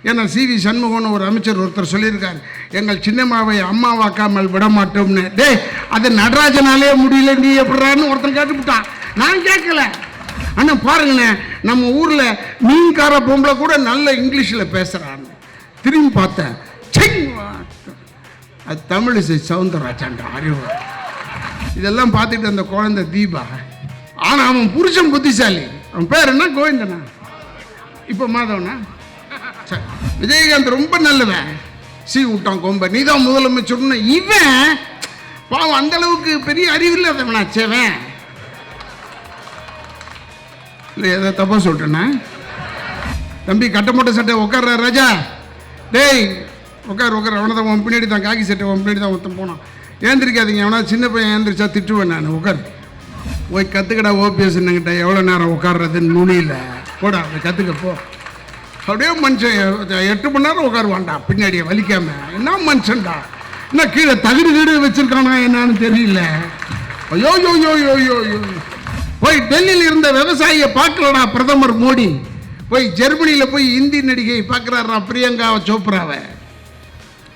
ஏன்னா சிவி சண்முகம்னு ஒரு அமைச்சர் ஒருத்தர் சொல்லியிருக்காரு, எங்கள் சின்னம்மாவை அம்மாவாக்காமல் விட மாட்டோம்னு. டே, அது நடராஜனாலே முடியல, நீ எப்படிறான்னு ஒருத்தன் கேட்டுவிட்டான். நான் கேட்கல. ஆனால் பாருங்கண்ணே, நம்ம ஊரில் மீன்கார பொம்பளை கூட நல்ல இங்கிலீஷில் பேசுகிறான்னு திரும்பி பார்த்தேன். அது தமிழிசை சவுந்தரராஜன் அறிவு. இதெல்லாம் பார்த்துட்டு அந்த குழந்தை தீபா. ஆனால் அவன் புருஷன் புத்திசாலி. அவன் பேர் என்ன? கோவிந்தனா, இப்போ மாதவனா? விஜயகாந்த் ரொம்ப நல்லவன். விட்டான் கொம்ப, நீ தான் முதலமைச்சர்னு. இவன் பாவம் அந்த அளவுக்கு பெரிய அறிவு இல்லாதவனாச்சவன். இல்லை ஏதோ தப்பா சொல்லிட்டேன்னா? தம்பி கட்டமோட்ட சட்டை உட்கார்ற ராஜா, டேய் உட்கார் உட்கார். அவனை தான் உன் பின்னாடி தான், காக்கி சட்டை உன் பின்னாடி தான் ஒருத்தன் போனான். ஏந்திரிக்காதீங்க, அவனா சின்ன பையன் ஏந்திரிச்சா திட்டுவேன் நான். உட்கார் போய் கற்றுக்கடா ஓபிஎஸ் என்னங்கிட்ட எவ்வளோ நேரம் உட்கார்றதுன்னு நுனியில் போடா, அதை கற்றுக்க போ. அப்படியே மனுஷன் 8 மணி நேரம் உட்காருவான்டா பின்னாடியே வலிக்காம. என்ன மனுஷன்டா, என்ன கீழே தகுடு கீடு வச்சிருக்கானா என்னன்னு தெரியல. ஐயோ யோ யோ யோ யோ யோ. போய் டெல்லியில் இருந்த விவசாயியை பார்க்கலடா பிரதமர் மோடி. போய் ஜெர்மனியில் போய் இந்தி நடிகை பார்க்குறாரா பிரியங்கா சோப்ராவை.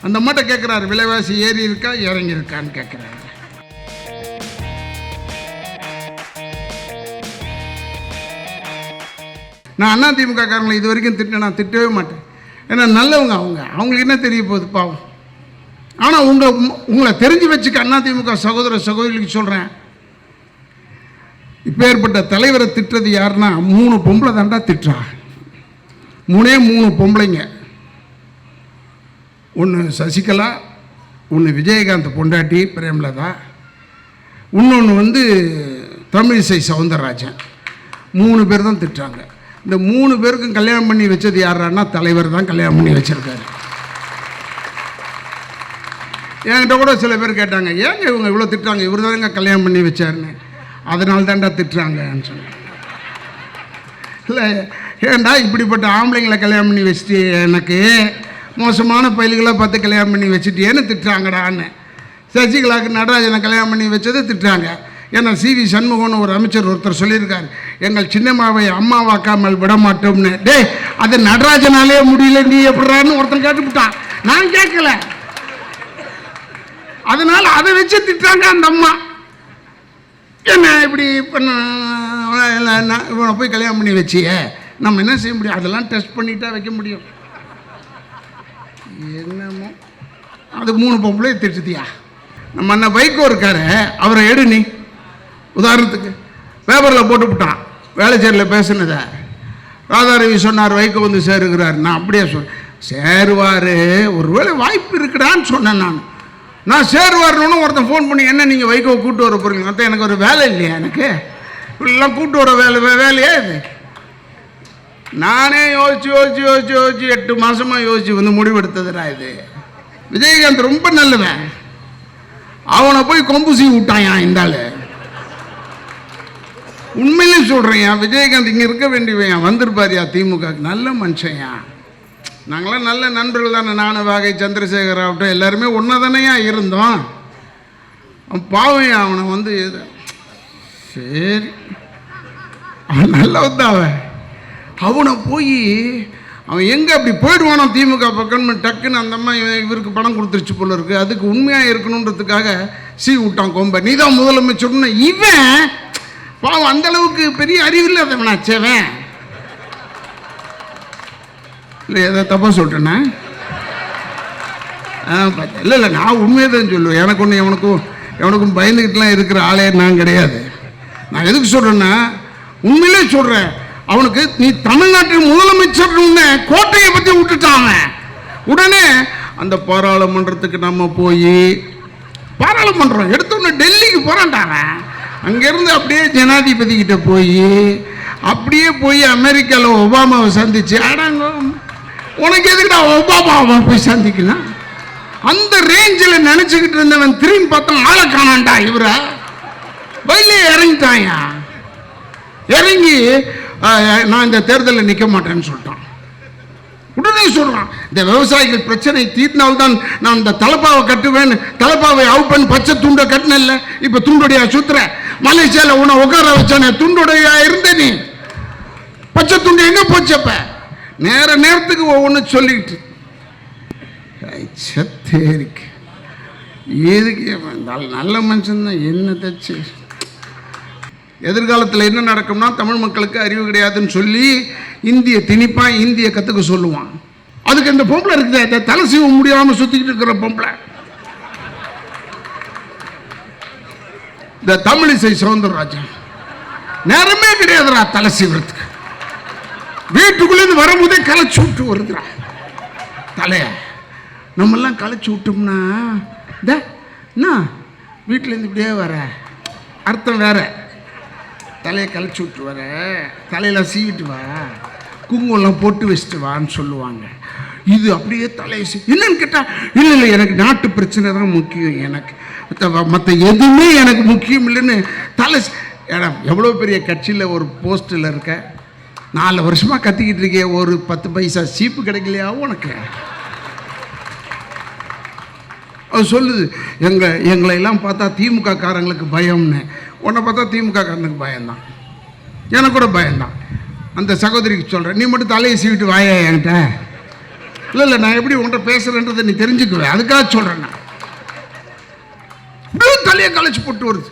அந்த மட்டும் கேட்குறாரு, விலைவாசி ஏறி இருக்கா இறங்கி இருக்கான்னு கேட்குறாரு. நான் அதிமுக காரங்களை இது வரைக்கும் நான் திட்டவே மாட்டேன். ஏன்னா நல்லவங்க அவங்களுக்கு என்ன தெரிய போகுது பாவம். ஆனால் உங்களை தெரிஞ்சு வச்சுக்க அதிமுக சகோதர சகோதரிகளுக்கு சொல்கிறேன், இப்போ ஏற்பட்ட தலைவரை திட்டுறது யாருன்னா 3 பொம்பளை தாண்டா திட்டுறா. 3 பொம்பளைங்க. ஒன்று சசிகலா, ஒன்று விஜயகாந்த் பொண்டாட்டி பிரேமலதா, இன்னொன்று தமிழிசை சவுந்தரராஜன். 3 பேர் தான் திட்டுறாங்க. இந்த 3 பேருக்கும் கல்யாணம் பண்ணி வச்சது யாரான்னா தலைவர் தான் கல்யாணம் பண்ணி வச்சிருக்காரு. என்கிட்ட கூட சில பேர் கேட்டாங்க, ஏங்க இவங்க இவ்வளோ திட்டுறாங்க, இவர் தாங்க கல்யாணம் பண்ணி வச்சாருன்னு. அதனால தான்டா திட்டுறாங்கன்னு சொன்னேன். இல்லை ஏன்டா இப்படிப்பட்ட ஆம்பளைங்களை கல்யாணம் பண்ணி வச்சுட்டு எனக்கு மோசமான பயல்களாக பார்த்து கல்யாணம் பண்ணி வச்சுட்டேன்னு திட்டுறாங்கடான்னு. சசிகலாவுக்கு நடராஜனை கல்யாணம் பண்ணி வச்சதை திட்டுறாங்க. ஏன்னா சிவி சண்முகம்னு ஒரு அமைச்சர் ஒருத்தர் சொல்லியிருக்காரு, எங்கள் சின்னம்மாவை அம்மாவாக்காமல் விட மாட்டோம்னு. டே, அது நடராஜனாலே முடியல, நீ எப்படிறான்னு ஒருத்தன் கேட்டுவிட்டான். நான் கேட்கல. அதனால அதை வச்சு திட்டுறாங்க அந்த அம்மா. என்ன இப்படி பண்ண, இவனை போய் கல்யாணம் பண்ணி வச்சிய நம்ம என்ன செய்ய முடியும்? அதெல்லாம் டெஸ்ட் பண்ணிட்டா வைக்க முடியும். என்னமோ அது 3 பொம்பளை திட்டுதியா. நம்ம அண்ணன் வைகோ இருக்காரு, அவரை எடு நீ. உதாரணத்துக்கு பேப்பரில் போட்டுவிட்டான் வேலைச்சேரியில் பேசுனதை. ராதாரவி சொன்னார் வைகோ சேருகிறார். நான் அப்படியே சொன்னேன், சேருவார், ஒருவேளை வாய்ப்பு இருக்குடான்னு சொன்னேன். நான் சேருவார்னு ஒருத்தன் ஃபோன் பண்ணி, என்ன நீங்கள் வைகோ கூப்பிட்டு வர போகிறீங்க? மொத்தம் எனக்கு ஒரு வேலை இல்லையா? எனக்கு இப்படிலாம் கூப்பிட்டு வர வேலையே இது. நானே யோசிச்சு 8 மாதமாக யோசிச்சு முடிவெடுத்ததுடா இது. விஜயகாந்த் ரொம்ப நல்லவன். அவனை போய் கொம்புசி விட்டான் இந்த ஆள். உண்மையிலே சொல்கிறேன், விஜயகாந்த் இங்கே இருக்க வேண்டியவன் வந்திருப்பாரியா திமுக. நல்ல மனுஷன்யா. நாங்களாம் நல்ல நண்பர்கள் தானே. நானும் வாகை சந்திரசேகர் ஆகட்டும் எல்லாருமே ஒன்றா தானேயா இருந்தோம். பாவம் அவனை சரி அவன் நல்லவன் தான். அவனை போய் அவன் எங்கே அப்படி போயிடுவானோ திமுக பக்கம்னு டக்குன்னு அந்த அம்மா இவருக்கு பணம் கொடுத்துருச்சு போல இருக்கு. அதுக்கு உண்மையாக இருக்கணுன்றதுக்காக விட்டான் கொம்ப, நீ தான் முதலமைச்சர்னு. இவன் பாவம் அந்த அளவுக்கு பெரிய அறிவு இல்லாதவனாச்சவன். இல்லை ஏதோ தப்பா சொல்லிட்டேன்னா? இல்லை நான் உண்மையை தான் சொல்லுவேன். எனக்கு ஒன்று எவனுக்கும் பயந்துக்கிட்டுலாம் இருக்கிற ஆளே நான் கிடையாது. நான் எதுக்கு சொல்கிறேன்னா, உண்மையிலே சொல்கிறேன், அவனுக்கு நீ தமிழ்நாட்டின் முதலமைச்சர்னு கோட்டையை பற்றி விட்டுட்டான். உடனே அந்த பாராளுமன்றத்துக்கு நம்ம போய் பாராளுமன்றம் எடுத்தோன்னு டெல்லிக்கு போகிறான்டாங்க. அங்கேருந்து அப்படியே ஜனாதிபதி கிட்ட போய் அமெரிக்காவில் ஒபாமாவை சந்திச்சு, ஆடாங்க உனக்கு எதுக்குடா ஒபாமாவை போய் சந்திக்கலாம்? அந்த ரேஞ்சில் நினச்சிக்கிட்டு இருந்தவன் திரும்பி பார்த்தோம் ஆளை காணான்டா. இவரை வயலே இறங்கிட்டாயா. இறங்கி நான் இந்த தேர்தலில் நிற்க மாட்டேன்னு சொல்லிட்டான். உடனே சொல்றான், இந்த விவசாயிகள் பிரச்சனை தீர்ந்தால்தான் நான் இந்த தலப்பாவை கட்டுவேன். தலப்பாவை அவுப்பன் பச்சை துண்டை கட்டினல்ல, இப்ப துண்டுடைய சுத்துற. மலேசியால உன்னை உட்கார வச்சானே துண்டுடைய இருந்த நீ பச்சை துண்டு எங்க போச்சப்ப? நேரத்துக்கு ஒவ்வொன்று சொல்லிக்கிட்டு சத்தேரிக்கு எதுக்கு நல்ல மனுஷன் தான் என்ன தச்சு. எதிர்காலத்தில் என்ன நடக்கும்னா தமிழ் மக்களுக்கு அறிவு கிடையாதுன்னு சொல்லி இந்திய திணிப்பான், இந்திய கற்றுக்க சொல்லுவான். அதுக்கு இந்த பொம்பளை இருக்குது, அந்த தலை சீவ முடியாமல் சுற்றிக்கிட்டு இருக்கிற பொம்பளை, இந்த தமிழிசை சவுந்தரராஜன் நேரமே கிடையாதுரா தலை சீவறதுக்கு. வீட்டுக்குள்ளேருந்து வரும்போதே களைச்சி விட்டு வருதுரா தலைய. நம்மெல்லாம் களைச்சி விட்டோம்னா என்ன வீட்டிலேருந்து இப்படியே வர அர்த்தம் வேற. தலையை களைச்சி விட்டு வர, தலையெல்லாம் சீவிட்டு வா, குங்குமம்லாம் போட்டு வச்சுட்டு வான்னு சொல்லுவாங்க. இது அப்படியே தலையை என்னன்னு கேட்டால் இல்லை எனக்கு நாட்டு பிரச்சனை தான் முக்கியம், எனக்கு மற்ற எதுவுமே எனக்கு முக்கியம் இல்லைன்னு தலை. ஏன்னா எவ்வளோ பெரிய கட்சியில் ஒரு போஸ்ட்டில் இருக்க, 4 வருஷமாக கத்திக்கிட்டு இருக்கே, ஒரு 10 பைசா சீப்பு கிடைக்கலையா உனக்கு? அது சொல்லுது எங்களையெல்லாம் பார்த்தா திமுக காரங்களுக்கு பயம்னு. உன்னை பார்த்தா திமுக காரனுக்கு பயம்தான், எனக்கு கூட பயம்தான். அந்த சகோதரிக்கு சொல்கிறேன், நீ மட்டும் தலையை சீவிட்டு வாயா என்கிட்ட. இல்லை நான் எப்படி உன்கிட்ட பேசுகிறேன்றதை நீ தெரிஞ்சுக்குவேன், அதுக்காக சொல்கிறேன். நான் தலையை களைச்சி போட்டு வருது.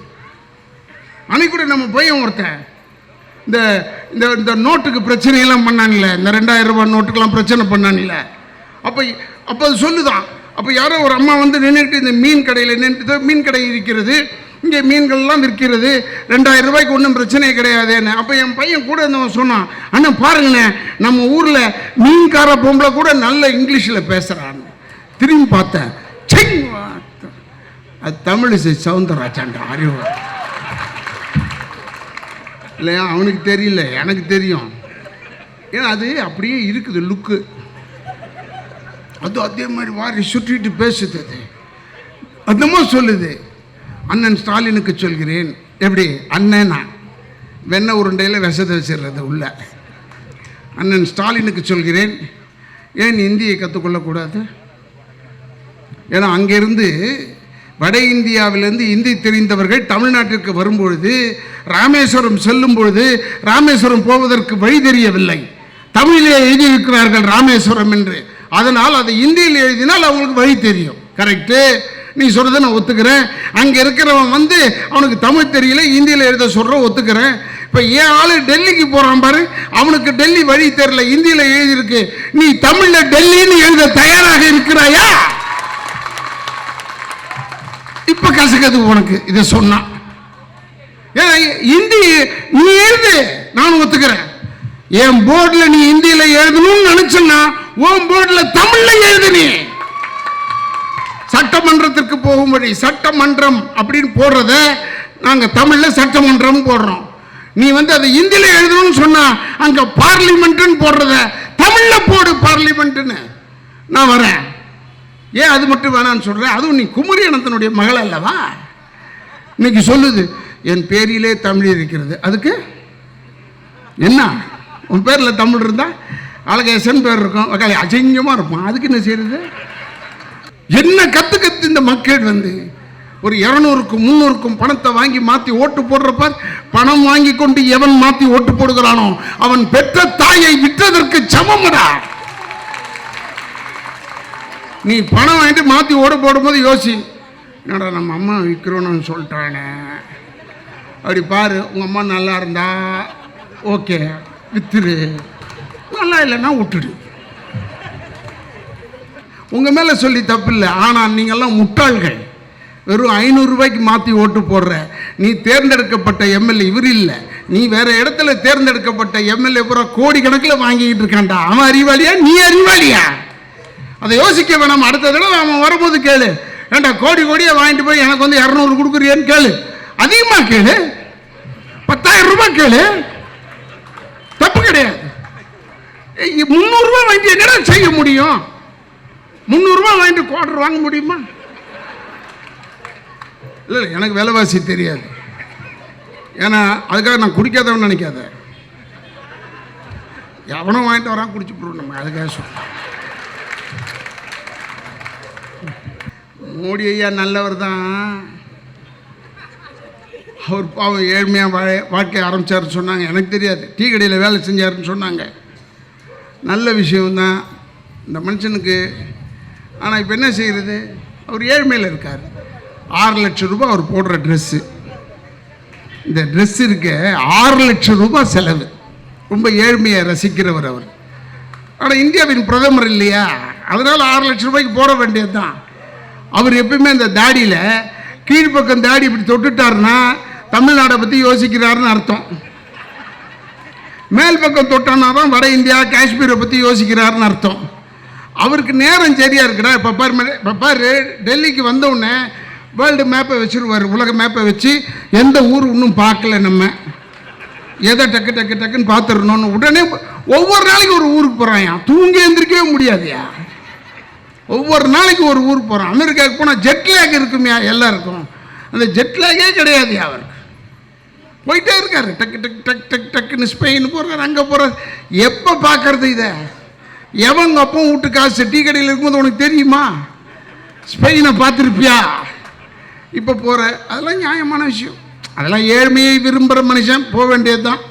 அன்னைக்கு கூட நம்ம பையன் ஒருத்தன் இந்த இந்த நோட்டுக்கு பிரச்சனையெல்லாம் பண்ணானில்ல, இந்த 2000 ரூபாய் நோட்டுக்கெல்லாம் பிரச்சனை பண்ணானில்ல, அப்போ அது சொல்லுதான். அப்போ யாரோ ஒரு அம்மா வந்து நின்றுட்டு இந்த மீன் கடையில் நின்று, மீன் கடை இருக்கிறது இங்கே, மீன்கள்லாம் விற்கிறது, 2000 ரூபாய்க்கு ஒன்றும் பிரச்சனையே கிடையாதுன்னு. அப்போ என் பையன் கூட இருந்தவன் சொன்னான், அண்ணா பாருங்கண்ணே நம்ம ஊரில் மீன்கார பொம்பளை கூட நல்ல இங்கிலீஷில் பேசுகிறான்னு. திரும்பி பார்த்தேன், அது தமிழிசை சவுந்தரராஜன் அறிவு இல்லையா? அவனுக்கு தெரியல, எனக்கு தெரியும். ஏன்னா அது அப்படியே இருக்குது லுக்கு. அது அதே மாதிரி வாரி சுற்றிட்டு பேசுது. அது அதமா சொல்லுது, அண்ணன் ஸ்டாலினுக்கு சொல்கிறேன். எப்படி அண்ணனா வெண்ணெய் உருண்டையில் விஷத்தை வச்சிடுறது உள்ள. அண்ணன் ஸ்டாலினுக்கு சொல்கிறேன், ஏன் இந்தியை கற்றுக்கொள்ளக்கூடாது? ஏன்னா அங்கேருந்து வட இந்தியாவிலிருந்து இந்தி தெரிந்தவர்கள் தமிழ்நாட்டிற்கு வரும்பொழுது, ராமேஸ்வரம் செல்லும் பொழுது, ராமேஸ்வரம் போவதற்கு வழி தெரியவில்லை. தமிழிலே எழுதியிருக்கிறார்கள் ராமேஸ்வரம் என்று. அதனால் அதை இந்தியில் எழுதினால் அவங்களுக்கு வழி தெரியும். கரெக்டு, நீ சொல்கிறத நான் ஒத்துக்கிறேன். அங்கே இருக்கிறவன் வந்து அவனுக்கு தமிழ் தெரியல, இந்தியில் எழுத சொல்கிற ஒத்துக்கிறேன். இப்போ ஏன் ஆளு டெல்லிக்கு போகிறான் பாரு, அவனுக்கு டெல்லி வழி தெரியல, இந்தியில் எழுதியிருக்கு. நீ தமிழில் டெல்லின்னு எழுத தயாராக இருக்கிறாயா? இப்போ கசக்குது உனக்கு இதை சொன்னா. ஏன்னா இந்தி நீ எழுது, நான் ஒத்துக்கிறேன். என் போர்டில் நீ இந்தியில எழுதணும்னு நினைச்சா உன் போர்டில் தமிழ்ல எழுது. நீ சட்டமன்றத்திற்கு போகும்படி சட்டமன்றம் அப்படின்னு போடுறத நாங்க தமிழ்ல சட்டமன்றம் போடுறோம். நீ வந்து அதை இந்தியில எழுதணும்னு சொன்னா அங்க பார்லிமெண்ட்னு போடுறத தமிழ்ல போடு பார்லிமெண்ட்னு. நான் வரேன். ஏன் அது மட்டும் வேணான்னு சொல்றேன்? அதுவும் நீ குமரி அனந்தனுடைய மகள் அல்லவா? இன்னைக்கு சொல்லுது என் பேரிலே தமிழ் இருக்கிறது. அதுக்கு என்ன? உன் பேரில் தமிழ் இருந்தா அழகேசன் பேர் இருக்கும், அசிங்கமாக இருக்கும். அதுக்கு என்ன செய்யறது? என்ன கத்து இந்த மக்கள் வந்து ஒரு 200க்கும் 300க்கும் பணத்தை வாங்கி மாற்றி ஓட்டு போடுறப்ப, பணம் வாங்கி கொண்டு எவன் மாற்றி ஓட்டு போடுகிறானோ அவன் பெற்ற தாயை விற்றதற்கு சமம்டா. நீ பணம் வாங்கிட்டு மாற்றி ஓட போடும்போது யோசி, என்னடா நம்ம அம்மா விற்கிறோன்னு சொல்லிட்டானே. அப்படி பாரு, உங்கள் அம்மா நல்லா இருந்தா ஓகே வித்துரு, நல்லா இல்லைன்னா விட்டுடு. உங்கள் மேலே சொல்லி தப்பு இல்லை. ஆனால் நீங்கள்லாம் முட்டாள்கள். வெறும் 500 ரூபாய்க்கு மாற்றி ஓட்டு போடுற நீ தேர்ந்தெடுக்கப்பட்ட எம்எல்ஏ. இவர் இல்லை, நீ வேற இடத்துல தேர்ந்தெடுக்கப்பட்ட எம்எல்ஏ பூரா கோடி கணக்கில் வாங்கிக்கிட்டு இருக்கான்டா. அவன் அறிவாளியா நீ அறிவாளியா? அதை யோசிக்க வேணாம். அடுத்த தடவை அவன் வரும்போது கேளு, ஏண்டா கோடி கோடியை வாங்கிட்டு போய் எனக்கு வந்து 200 கொடுக்குறியன்னு கேளு. அதிகமாக கேளு, 10,000 ரூபாய் கேளு, தப்பு கிடையாது. 300 ரூபாய் வாங்கிட்டு என்னடா செய்ய முடியும்? 300 ரூபாய் வாங்கிட்டு குவார்டர் வாங்க முடியுமா? இல்லை எனக்கு விலைவாசி தெரியாது. ஏன்னா அதுக்காக நான் குடிக்காதவன்னு நினைக்காத. எவனும் வாங்கிட்டு வரான் குடிச்சு போடுவோம் நம்ம. அதுக்காக சொல்ல மோடி ஐயா நல்லவர் தான். அவர் பாவம் ஏழ்மையாக வாழ்க்கையை ஆரம்பித்தார்னு சொன்னாங்க. எனக்கு தெரியாது. டீ கடையில் வேலை செஞ்சாருன்னு சொன்னாங்க. நல்ல விஷயம்தான் இந்த மனுஷனுக்கு. ஆனால் இப்போ என்ன செய்கிறது, அவர் ஏழ்மையில் இருக்கார். 6 லட்சம் ரூபாய் அவர் போடுற ட்ரெஸ்ஸு, இந்த ட்ரெஸ் இருக்க 6 லட்சம் ரூபாய் செலவு. ரொம்ப ஏழ்மையை ரசிக்கிறவர் அவர். ஆனால் இந்தியாவின் பிரதமர் இல்லையா, அதனால் 6 லட்சம் ரூபாய்க்கு போட வேண்டியது தான். அவர் எப்பயுமே இந்த தாடியில் கீழ்ப்பக்கம் தாடி இப்படி தொட்டுட்டாருன்னா தமிழ்நாடை பற்றி யோசிக்கிறாருன்னு அர்த்தம். மேல் பக்கம் தொட்டானா தான் வட இந்தியா காஷ்மீரை பற்றி யோசிக்கிறாருன்னு அர்த்தம். அவருக்கு நேரம் சரியாக இருக்குடா. இப்போ பாரு டெல்லிக்கு வந்தவுடனே வேர்ல்டு மேப்பை வச்சுருவார், உலக மேப்பை வச்சு எந்த ஊர் இன்னும் பார்க்கல, நம்ம எதை டக்கு டக்கு டக்குன்னு பார்த்துடணும்னு உடனே ஒவ்வொரு நாளைக்கு ஒரு ஊருக்கு போகிறான். தூங்கி எழுந்திரிக்கவே முடியாதுயா. ஒவ்வொரு நாளைக்கு ஒரு ஊருக்கு போகிறான். அமெரிக்காவுக்கு போனால் ஜெட்லேக் இருக்குமையா எல்லாருக்கும், அந்த ஜெட்லேக்கே கிடையாது. அவர் போயிட்டே இருக்காரு, டக்கு டக்கு டக் டக் டக்குன்னு ஸ்பெயின் போகிறார், அங்கே போகிறார். எப்போ பார்க்கறது இதை? எவங்க அப்போ வீட்டு காசு டீ கடையில் இருக்கும்போது உனக்கு தெரியுமா? ஸ்பெயினை பார்த்துருப்பியா? இப்போ போகிற அதெல்லாம் நியாயமான விஷயம். அதெல்லாம் ஏழ்மையை விரும்புகிற மனுஷன் போக வேண்டியது தான்,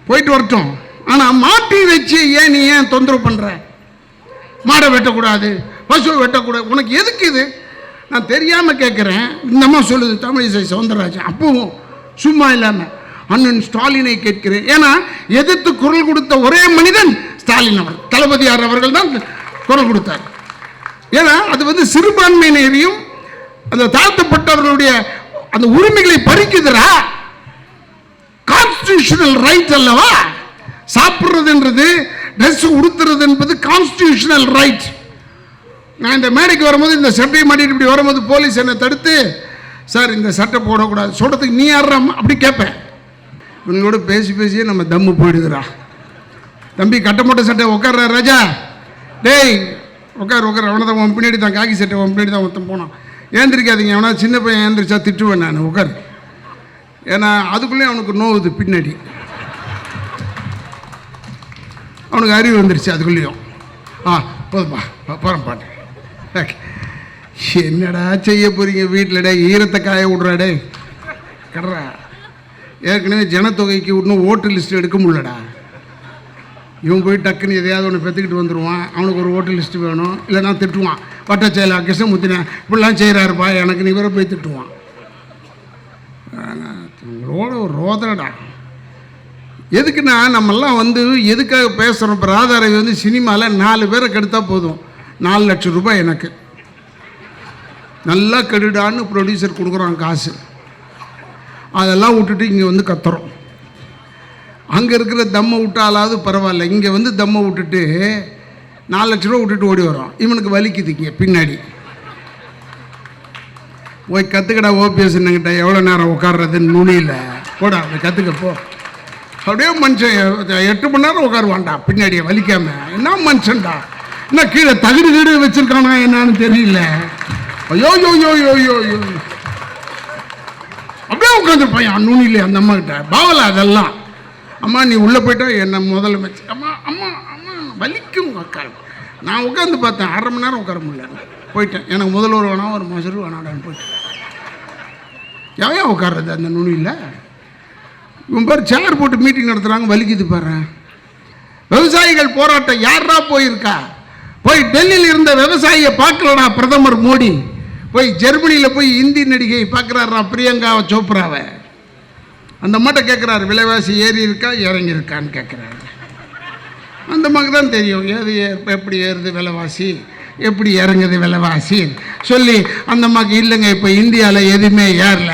போயிட்டு வரட்டும். ஆனால் மாட்டி வச்சு ஏன் நீ ஏன் தொந்தரவு பண்ணுற? மாடை வெட்டக்கூடாது, பசுவை வெட்டக்கூடாது, உனக்கு எதுக்கு இது? நான் தெரியாமல் கேட்குறேன். இந்த அம்மா சொல்லுது தமிழிசை சவுந்தரராஜன். அப்பவும் சும்மா இல்லாமல் அண்ணன் ஸ்டாலினை கேட்கிறேன். ஏன்னா எதிர்த்து குரல் கொடுத்த ஒரே மனிதன் ஸ்டாலின் அவர், தளபதியார் அவர்கள் தான் குரல் கொடுத்தார். ஏன்னா அது சிறுபான்மையினரையும் அந்த தாழ்த்தப்பட்டவர்களுடைய அந்த உரிமைகளை பறிக்குதுரா. கான்ஸ்டிடியூஷனல் ரைட் அல்லவா? சாப்பிட்றதுன்றது, ட்ரெஸ் உடுத்துறது என்பது கான்ஸ்டிடியூஷனல் ரைட். நான் இந்த மேடைக்கு வரும்போது இந்த சட்டையை மாட்டிட்டு இப்படி வரும்போது போலீஸ் என்னை தடுத்து, சார் இந்த சட்டை போடக்கூடாது சொல்கிறதுக்கு நீ யாராம் அப்படி கேட்பேன். இவங்களோட பேசி பேசியே நம்ம தம்மு போயிடுதுரா. தம்பி கட்டமட்ட சட்டை உட்கார்ற ராஜா, டேய் உட்கார் உட்கார், அவனை தான் உன் பின்னாடி தான் காக்கி சட்டை உன் பின்னாடி தான் ஒருத்தன் போனான். ஏந்திரிக்காதீங்க, அவனா சின்ன பையன் ஏந்திரிச்சா திட்டுவேன் நான், உட்கார். ஏன்னா அதுக்குள்ளேயே அவனுக்கு நோவுது, பின்னாடி அவனுக்கு அறிவு வந்துருச்சு அதுக்குள்ளேயும். போதுப்பா போகிறேன் பாட்டு. என்னடா செய்ய போகிறீங்க வீட்டில்? டே ஈரத்தை காய விட்றாடே கடறா. ஏற்கனவே ஜனத்தொகைக்கு இன்னும் ஓட்டு லிஸ்ட்டு எடுக்க முடியலடா. இவன் போய் டக்குன்னு எதையாவது ஒன்று பெற்றுக்கிட்டு வந்துடுவான். அவனுக்கு ஒரு ஓட்டு லிஸ்ட்டு வேணும், இல்லைனா திட்டுவான். வட்டச்செயலா கிருஷ்ணமூர்த்தினேன் இப்படிலாம் செய்கிறாருப்பா எனக்கு, நீ வேற போய் திட்டுவான். ஒரு ரோதனடா. எதுக்குன்னா நம்மெல்லாம் எதுக்காக பேசுகிறோம்? இப்போ ராதாரவி சினிமாவில் 4 பேரை கெடுத்தா போதும், 4 லட்சம் ரூபாய் எனக்கு. நல்லா கெடுடான்னு ப்ரொடியூசர் கொடுக்குறான் காசு. அதெல்லாம் விட்டுட்டு இங்கே கத்துறோம். அங்கே இருக்கிற தம்மை விட்டாலாவது பரவாயில்ல, இங்கே தம்மை விட்டுட்டு 4 லட்ச ரூபா விட்டுட்டு ஓடி வரோம். இவனுக்கு வலிக்குதுங்க பின்னாடி. போய் கற்றுக்கடா ஓபிஎஸ் என்னங்கிட்ட எவ்வளோ நேரம் உட்கார்றதுன்னு நுனியில் போடா, போய் கற்றுக்கப்போ. அப்படியே மனுஷன் 8 மணி நேரம் உட்காருவான்டா பின்னாடியே வலிக்காம. என்ன மனுஷன்டா, என்ன கீழே தகுடு கீடு வச்சுருக்கானா என்னான்னு தெரியல. ஐயோ யோ யோ யோ யோ யோ அப்படியே உட்காந்துருப்பான் நுனியில் அந்த அம்மா கிட்ட. பாவலா அதெல்லாம். அம்மா நீ உள்ளே போயிட்டா என்ன முதலமைச்சர், அம்மா அம்மா அம்மா வலிக்கும் உட்கார. நான் உட்காந்து பார்த்தேன், 1/2 மணி நேரம் உட்கார முடியல. போயிட்டேன். எனக்கு முதல்வர் வேணாம், ஒரு மசரு வேணாடான்னு போயிட்டேன். எவையா உட்கார்றது அந்த நுனியில்? இவன் பேர் சேர் போட்டு மீட்டிங் நடத்துகிறாங்க, வலிக்குது பாரு. விவசாயிகள் போராட்டம் யாரா போயிருக்கா? போய் டெல்லியில் இருந்த விவசாயியை பார்க்கலடா பிரதமர் மோடி. போய் ஜெர்மனியில் போய் இந்தி நடிகை பார்க்குறாரா பிரியங்கா சோப்ராவை. அந்த மட்டும் கேட்குறாரு, விலைவாசி ஏறி இருக்கா இறங்கி இருக்கான்னு கேட்குறாரு. அந்த மாதிரி தான் தெரியும் ஏது எப்படி ஏறுது விலைவாசி, எப்படி இறங்குது விலைவாசி சொல்லி. அந்த அம்மாவுக்கு இல்லைங்க இப்போ இந்தியாவில் எதுவுமே ஏறல,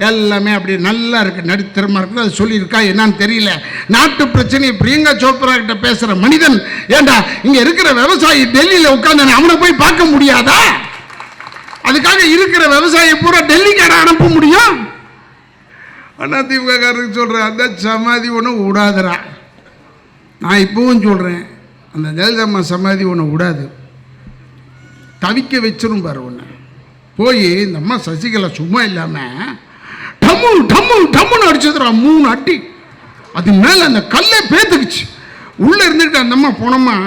எல்லாமே அப்படி நல்லா இருக்குது, நடுத்தரமாக இருக்குது. அது சொல்லியிருக்கா என்னன்னு தெரியல. நாட்டு பிரச்சனையை பிரியங்கா சோப்ரா கிட்ட பேசுகிற மனிதன், ஏண்டா இங்கே இருக்கிற விவசாயி டெல்லியில் உட்காந்து அவனை போய் பார்க்க முடியாதா? அதுக்காக இருக்கிற விவசாயி பூரா டெல்லிக்கு அனுப்ப முடியும்? அதிமுககாரருக்கு சொல்கிறேன், அந்த சமாதி ஒன்றும் விடாதுரா. நான் இப்போவும் சொல்கிறேன், அந்த ஜெயலலிதா சமாதி ஒன்று விடாது, தவிக்க வச்சிரும் பாரு ஒன்று. போய் இந்த அம்மா சசிகலா சும்மா இல்லாமல் டம்மு டம்மு டம்முன்னு அடிச்சதுரா 3 அடி. அது மேலே அந்த கல்லை பேத்துக்குச்சு. உள்ளே இருந்துட்டு அந்த அம்மா போனோம்மா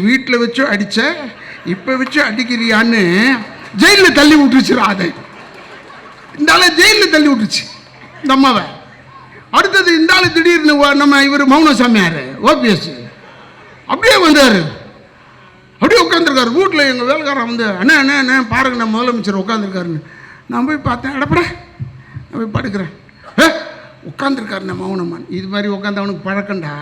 வீட்டில் வச்சு அடித்த, இப்போ வச்சு அடிக்கிறியான்னு ஜெயிலில் தள்ளி விட்டுருச்சுரா. அதை இந்த ஆளை ஜெயிலில் தள்ளி விட்டுருச்சு இந்த அம்மாவை. அடுத்தது இந்த ஆள் திடீர்னு நம்ம இவர் மௌன சாமியார் ஓபிஎஸ் அப்படியே வந்தார், அப்படியே உட்காந்துருக்காரு. வீட்டில் எங்கள் வேலைக்காரன் வந்து அண்ணே அண்ணே அண்ணே பாருங்க நான் முதலமைச்சர் உட்காந்துருக்காருன்னு. நான் போய் பார்த்தேன், அடப்பட நான் போய் படுக்கிறேன். உட்காந்துருக்காருண்ணே மௌனமான். இது மாதிரி உட்காந்து அவனுக்கு பழக்கண்டா.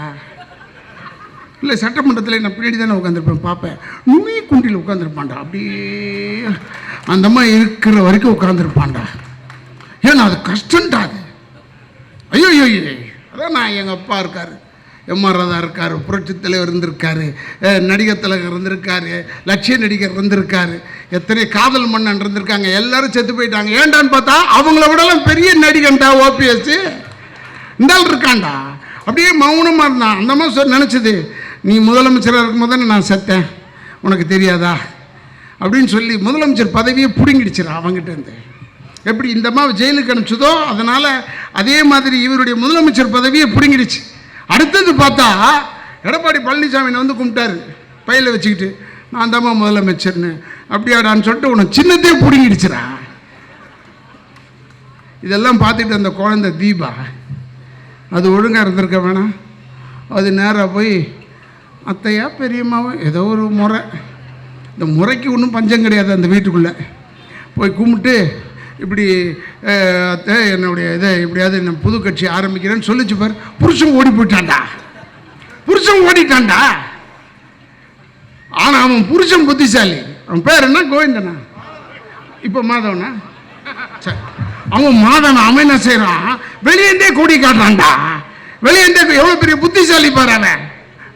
இல்லை சட்டமன்றத்தில் நான் பின்னாடி தானே உட்காந்துருப்பேன், பார்ப்பேன். நுனி குண்டியில் உட்காந்துருப்பான்டா, அப்படியே அந்த மாதிரி இருக்கிற வரைக்கும் உட்காந்துருப்பான்டா. ஏன்னா அது கஷ்டம்டா அது. ஐயோ ஐயோ, அதான் நான் எங்கள் அப்பா இருக்கார், எம்ஆர் ராதா இருக்கார், புரட்சித் தலைவர் இருந்திருக்காரு, நடிகர் திலகர் இருந்திருக்காரு, லட்சிய நடிகர் இருந்திருக்காரு, எத்தனை காதல் மன்னன் இருந்திருக்காங்க. எல்லாரும் செத்து போயிட்டாங்க. ஏண்டான்னு பார்த்தா அவங்கள விடலாம் பெரிய நடிகன்டா ஓபிஎஸ் இந்தால் இருக்காண்டா. அப்படியே மௌனமாக இருந்தான். அந்த மாதிரி நினச்சது, நீ முதலமைச்சராக இருக்கும்போது தானே நான் செத்தேன், உனக்கு தெரியாதா அப்படின்னு சொல்லி முதலமைச்சர் பதவியை பிடுங்கிடுச்சிடா அவங்ககிட்ட இருந்து. எப்படி இந்த மாதிரி ஜெயிலுக்கு அனுப்பிச்சதோ அதனால் அதே மாதிரி இவருடைய முதலமைச்சர் பதவியை பிடுங்கிடுச்சு. அடுத்தது பார்த்தா எடப்பாடி பழனிசாமியை வந்து கும்பிட்டாரு பையில் வச்சுக்கிட்டு, நான் தாம்மா முதலமைச்சர்னு. அப்படியாடான்னு சொல்லிட்டு உனக்கு சின்னத்தையே பிடுங்கிடுச்சுடா. இதெல்லாம் பார்த்துட்டு அந்த குழந்தை தீபா அது ஒழுங்காக இருந்திருக்க வேணாம். அது நேராக போய் அத்தையா பெரியம்மாவோ ஏதோ ஒரு முறை, இந்த முறைக்கு ஒன்றும் பஞ்சம் கிடையாது அந்த வீட்டுக்குள்ளே, போய் கும்பிட்டு இப்படி அத்தை என்னுடைய இதை எப்படியாவது என்ன புது கட்சி ஆரம்பிக்கிறேன்னு சொல்லிச்சு பாரு. புருஷன் ஓடி போயிட்டான்டா, புருஷன் ஓடிட்டான்டா. ஆனால் அவன் புருஷன் புத்திசாலி. அவன் பேர் என்ன, கோவிந்தனா, இப்போ மாதவனா, சரி அவன் மாதவன். அவன் என்ன செய்கிறான், வெளியேந்தே கொடி காட்டுறான்டா. வெளியேந்தே எவ்வளோ பெரிய புத்திசாலி பாரு அவன்,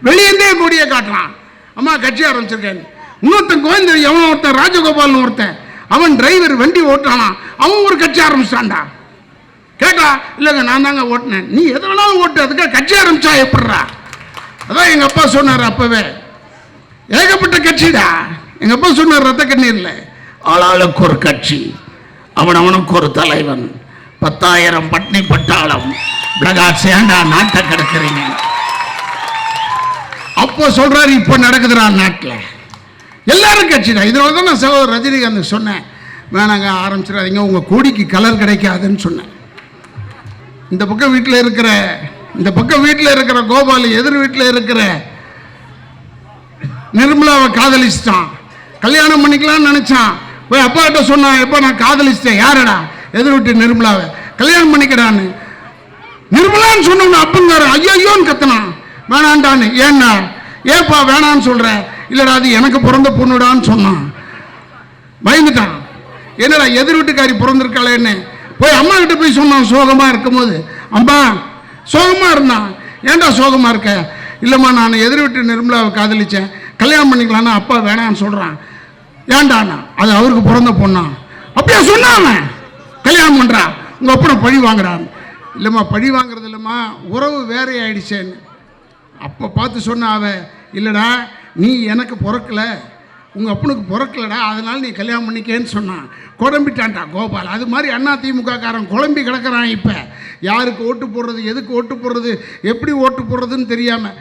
வெளியேந்தே கொடியை காட்டுறான். அம்மா கட்சி ஆரம்பிச்சிருக்கேன். இன்னொருத்தன் கோவிந்தன் எவன் ஒருத்தன் ராஜகோபால்னு ஒருத்தன், அவன் டிரைவர் வண்டி ஓட்டானா, அவன் ஒரு கட்சி ஆரம்பிச்சிட்டான்டா. கேட்டா இல்லைங்க நான் தாங்க ஓட்டினேன். நீ எது வேணாலும் ஓட்டு, அதுக்காக கட்சி ஆரம்பிச்சா எப்படிறா? அதான் எங்கள் அப்பா சொன்னார் அப்பவே, ஏகப்பட்ட கட்சிடா. எங்கள் அப்பா சொன்னார் ரத்த கண்ணீரில், ஆளாளுக்கு ஒரு கட்சி, அவனுக்கு ஒரு தலைவன், 10,000 பட்னி பட்டாளம், சேண்டா நாட்டை கிடக்குறீங்க. அப்போ சொல்றாரு, இப்போ நடக்குதுடா நாட்டில் எல்லாரும் கட்சிடா. இதனால தான் நான் சகோதரர் ரஜினிகாந்த் சொன்னேன், வேணாங்க ஆரம்பிச்சிடாதீங்க, உங்கள் கோடிக்கு கலர் கிடைக்காதுன்னு சொன்னேன். இந்த பக்கம் வீட்டில் இருக்கிற கோபால் எதிர் வீட்டில் இருக்கிற நிர்மலாவை காதலிச்சிட்டான். கல்யாணம் பண்ணிக்கலாம்னு நினைச்சான். போய் அப்பா கிட்ட சொன்னான், எப்போ நான் காதலிச்சிட்டேன். யாரடா? எதிர் வீட்டு நிர்மலாவை. கல்யாணம் பண்ணிக்கிறான்னு நிர்மலான்னு சொன்ன அப்பங்கார ஐயோன்னு கத்தனான், வேணான்டான்னு. ஏன்னா ஏப்பா வேணான்னு சொல்ற? இல்லடா அது எனக்கு பிறந்த பொண்ணுடான்னு சொன்னான். பயந்துட்டான். என்னடா எதிர் வீட்டுக்காரி பிறந்திருக்காளேன்னு போய் அம்மா கிட்ட போய் சொன்னான் சோகமா இருக்கும்போது. அம்மா சோகமா இருந்தான். ஏன்டா சோகமா இருக்க? இல்லைம்மா நான் எதிர் வீட்டு நிர்மலாவை காதலிச்சேன், கல்யாணம் பண்ணிக்கலான்னு அப்பா வேணான்னு சொல்றான். ஏன்டாண்ணா? அது அவருக்கு பிறந்த பொண்ணா? அப்படியே சொன்னான். கல்யாணம் பண்றா, உங்க அப்பனை பழி வாங்குறான். இல்லைம்மா பழி வாங்குறது இல்லைம்மா, உறவு வேற ஆயிடுச்சேன்னு. அப்போ பார்த்து சொன்ன அவன், இல்லைடா நீ எனக்கு பிறக்கல, உங்கள் அப்பனுக்கு பிறக்கலடா, அதனால் நீ கல்யாணம் பண்ணிக்கேன்னு சொன்னான். குழம்பிட்டான்டா கோபால். அது மாதிரி அதிமுக காரன் குழம்பி கிடக்கிறான். இப்போ யாருக்கு ஓட்டு போடுறது, எதுக்கு ஓட்டு போடுறது, எப்படி ஓட்டு போடுறதுன்னு தெரியாமல்